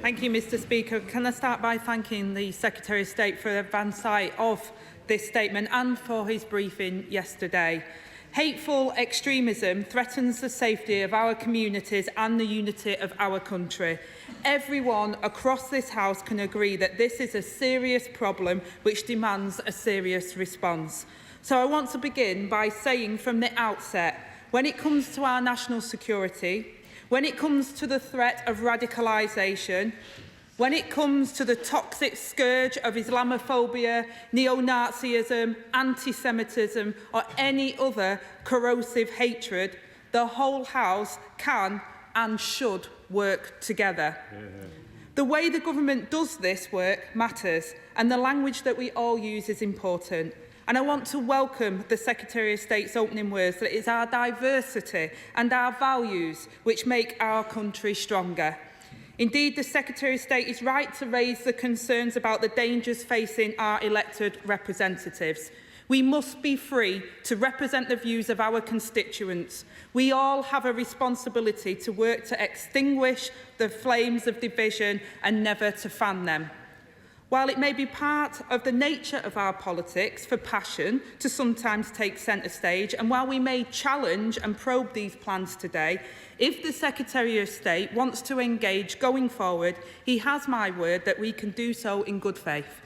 Thank you, Mr Speaker. Can I start by thanking the Secretary of State for advance sight of this statement and for his briefing yesterday. Hateful extremism threatens the safety of our communities and the unity of our country. Everyone across this House can agree that this is a serious problem which demands a serious response. So I want to begin by saying from the outset, when it comes to our national security, when it comes to the threat of radicalisation, when it comes to the toxic scourge of Islamophobia, neo-Nazism, anti-Semitism or any other corrosive hatred, the whole House can and should work together. The way the government does this work matters, and the language that we all use is important. And I want to welcome the Secretary of State's opening words that it is our diversity and our values which make our country stronger. Indeed, the Secretary of State is right to raise the concerns about the dangers facing our elected representatives. We must be free to represent the views of our constituents. We all have a responsibility to work to extinguish the flames of division and never to fan them. While it may be part of the nature of our politics for passion to sometimes take centre stage, and while we may challenge and probe these plans today, if the Secretary of State wants to engage going forward, he has my word that we can do so in good faith.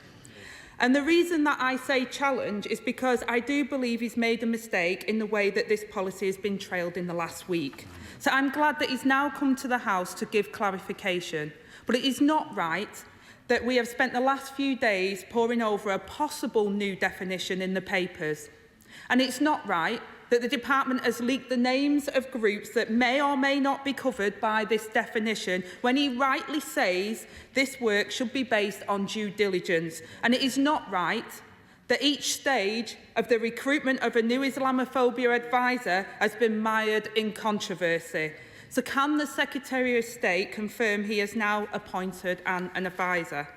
And the reason that I say challenge is because I do believe he's made a mistake in the way that this policy has been trailed in the last week. So I'm glad that he's now come to the House to give clarification. But it is not right that we have spent the last few days poring over a possible new definition in the papers. And it's not right that the Department has leaked the names of groups that may or may not be covered by this definition when he rightly says this work should be based on due diligence. And it is not right that each stage of the recruitment of a new Islamophobia advisor has been mired in controversy. So can the Secretary of State confirm he has now appointed an advisor?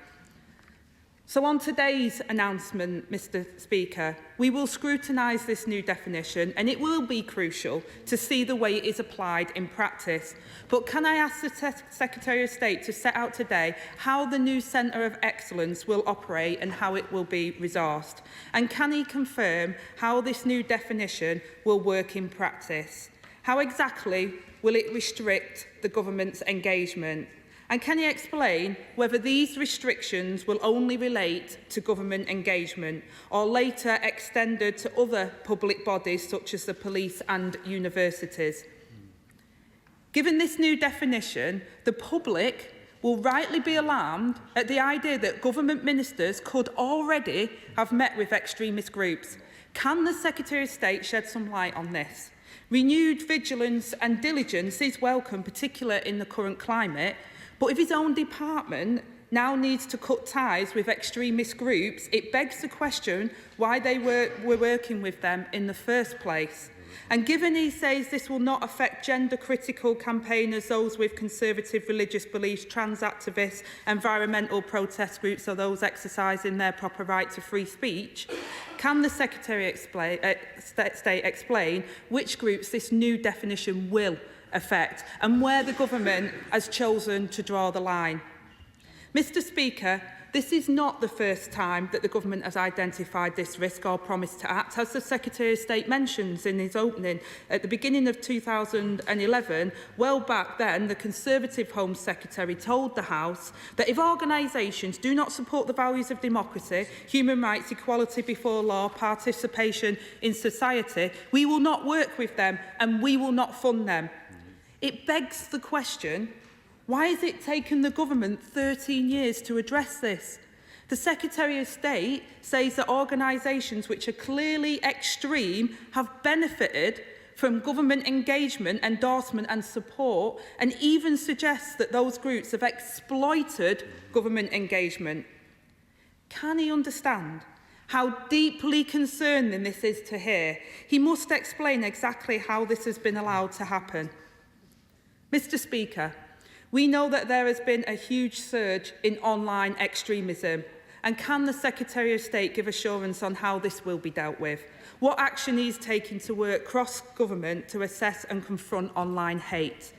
So on today's announcement, Mr Speaker, we will scrutinise this new definition, and it will be crucial to see the way it is applied in practice. But can I ask the Secretary of State to set out today how the new Centre of Excellence will operate and how it will be resourced? And can he confirm how this new definition will work in practice? How exactly will it restrict the government's engagement? And can he explain whether these restrictions will only relate to government engagement or later extended to other public bodies such as the police and universities? Given this new definition, the public will rightly be alarmed at the idea that government ministers could already have met with extremist groups. Can the Secretary of State shed some light on this? Renewed vigilance and diligence is welcome, particularly in the current climate, but if his own department now needs to cut ties with extremist groups, it begs the question why they were working with them in the first place. And given he says this will not affect gender-critical campaigners, those with conservative religious beliefs, trans activists, environmental protest groups or those exercising their proper right to free speech, can the Secretary of State explain which groups this new definition will affect and where the government has chosen to draw the line? Mr Speaker, this is not the first time that the government has identified this risk or promised to act. As the Secretary of State mentions in his opening, at the beginning of 2011, well back then, the Conservative Home Secretary told the House that if organisations do not support the values of democracy, human rights, equality before law, participation in society, we will not work with them and we will not fund them. It begs the question, why has it taken the government 13 years to address this? The Secretary of State says that organisations which are clearly extreme have benefited from government engagement, endorsement and support, and even suggests that those groups have exploited government engagement. Can he understand how deeply concerning this is to hear? He must explain exactly how this has been allowed to happen. Mr Speaker, we know that there has been a huge surge in online extremism. And can the Secretary of State give assurance on how this will be dealt with? What action he is taking to work cross-government to assess and confront online hate?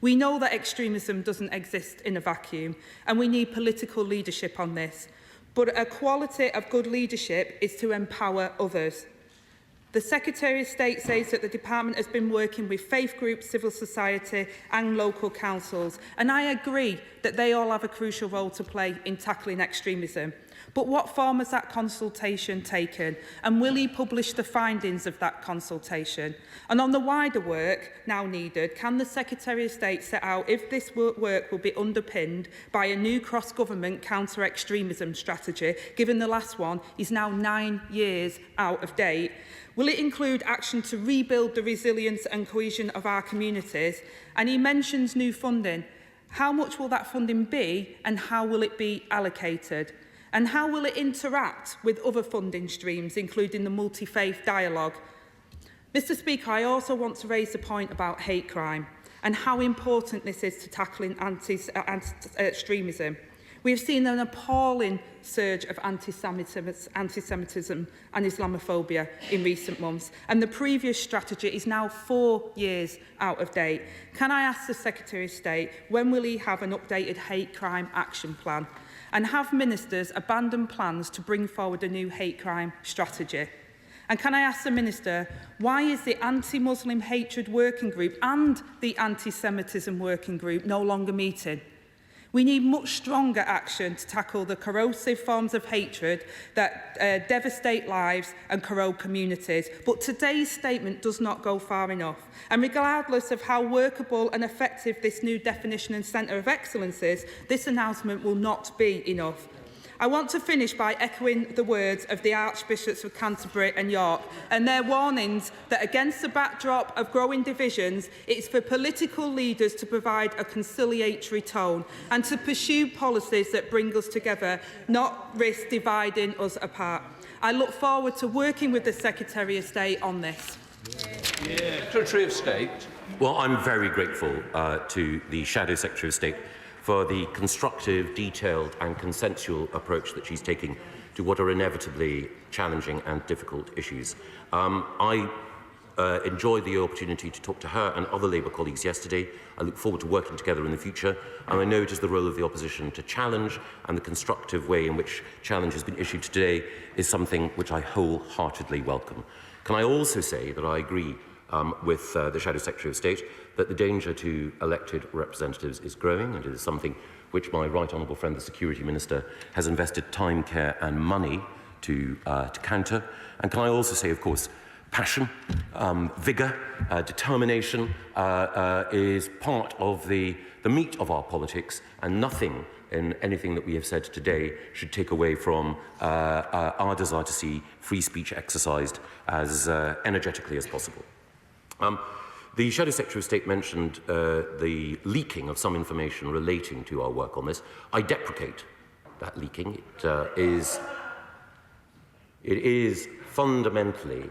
We know that extremism doesn't exist in a vacuum, and we need political leadership on this. But a quality of good leadership is to empower others. The Secretary of State says that the Department has been working with faith groups, civil society and local councils, and I agree that they all have a crucial role to play in tackling extremism. But what form has that consultation taken? And will he publish the findings of that consultation? And on the wider work now needed, can the Secretary of State set out if this work will be underpinned by a new cross-government counter-extremism strategy, given the last one is now 9 years out of date? Will it include action to rebuild the resilience and cohesion of our communities? And he mentions new funding. How much will that funding be, and how will it be allocated? And how will it interact with other funding streams, including the multi-faith dialogue? Mr. Speaker, I also want to raise the point about hate crime and how important this is to tackling extremism. We have seen an appalling surge of anti-Semitism and Islamophobia in recent months, and the previous strategy is now 4 years out of date. Can I ask the Secretary of State, when will he have an updated hate crime action plan? And have ministers abandoned plans to bring forward a new hate crime strategy? And can I ask the Minister, why is the anti-Muslim hatred working group and the anti-Semitism working group no longer meeting? We need much stronger action to tackle the corrosive forms of hatred that devastate lives and corrode communities. But today's statement does not go far enough. And regardless of how workable and effective this new definition and centre of excellence is, this announcement will not be enough. I want to finish by echoing the words of the Archbishops of Canterbury and York and their warnings that against the backdrop of growing divisions, it's for political leaders to provide a conciliatory tone and to pursue policies that bring us together, not risk dividing us apart. I look forward to working with the Secretary of State on this. Secretary of State. Well, I'm very grateful to the Shadow Secretary of State for the constructive, detailed and consensual approach that she's taking to what are inevitably challenging and difficult issues. I enjoyed the opportunity to talk to her and other Labour colleagues yesterday. I look forward to working together in the future, and I know it is the role of the opposition to challenge, and the constructive way in which challenge has been issued today is something which I wholeheartedly welcome. Can I also say that I agree with the Shadow Secretary of State that the danger to elected representatives is growing, and it is something which my right honourable friend, the Security Minister, has invested time, care and money to counter. And can I also say, of course, passion, vigour, determination is part of the meat of our politics, and nothing in anything that we have said today should take away from our desire to see free speech exercised as energetically as possible. The Shadow Secretary of State mentioned the leaking of some information relating to our work on this. I deprecate that leaking. It is fundamentally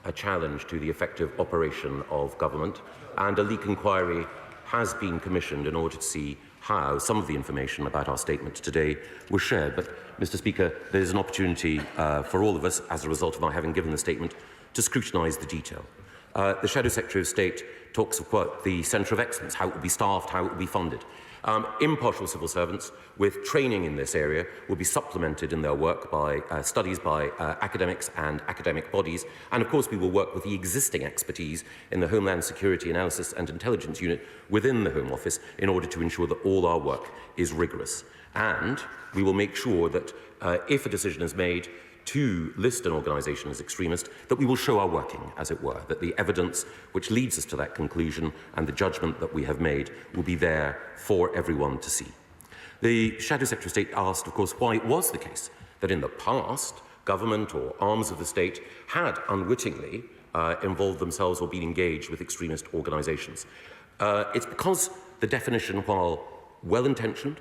a challenge to the effective operation of government, and a leak inquiry has been commissioned in order to see how some of the information about our statement today was shared. But, Mr. Speaker, there is an opportunity for all of us, as a result of my having given the statement, to scrutinise the detail. The Shadow Secretary of State talks about the Centre of Excellence, how it will be staffed, how it will be funded. Impartial civil servants with training in this area will be supplemented in their work by studies by academics and academic bodies. And of course, we will work with the existing expertise in the Homeland Security Analysis and Intelligence Unit within the Home Office in order to ensure that all our work is rigorous. And we will make sure that if a decision is made to list an organisation as extremist, that we will show our working, as it were, that the evidence which leads us to that conclusion and the judgment that we have made will be there for everyone to see. The Shadow Secretary of State asked, of course, why it was the case that in the past, government or arms of the state had unwittingly involved themselves or been engaged with extremist organisations. It's because the definition, while well-intentioned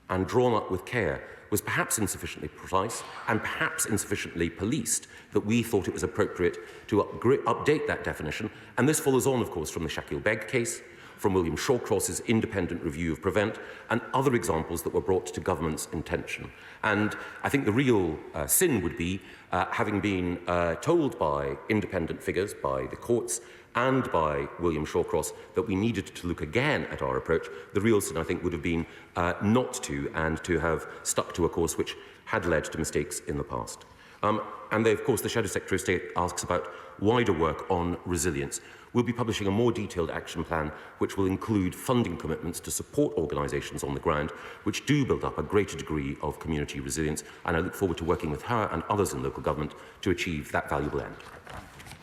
and drawn up with care, was perhaps insufficiently precise and perhaps insufficiently policed, that we thought it was appropriate to update that definition. And this follows on, of course, from the Shakil Beg case, from William Shawcross's independent review of Prevent, and other examples that were brought to government's attention. And I think the real sin would be having been told by independent figures, by the courts, and by William Shawcross that we needed to look again at our approach, the real sin, I think, would have been not to, and to have stuck to a course which had led to mistakes in the past. And of course, the Shadow Secretary of State asks about wider work on resilience. We'll be publishing a more detailed action plan which will include funding commitments to support organisations on the ground which do build up a greater degree of community resilience, and I look forward to working with her and others in local government to achieve that valuable end.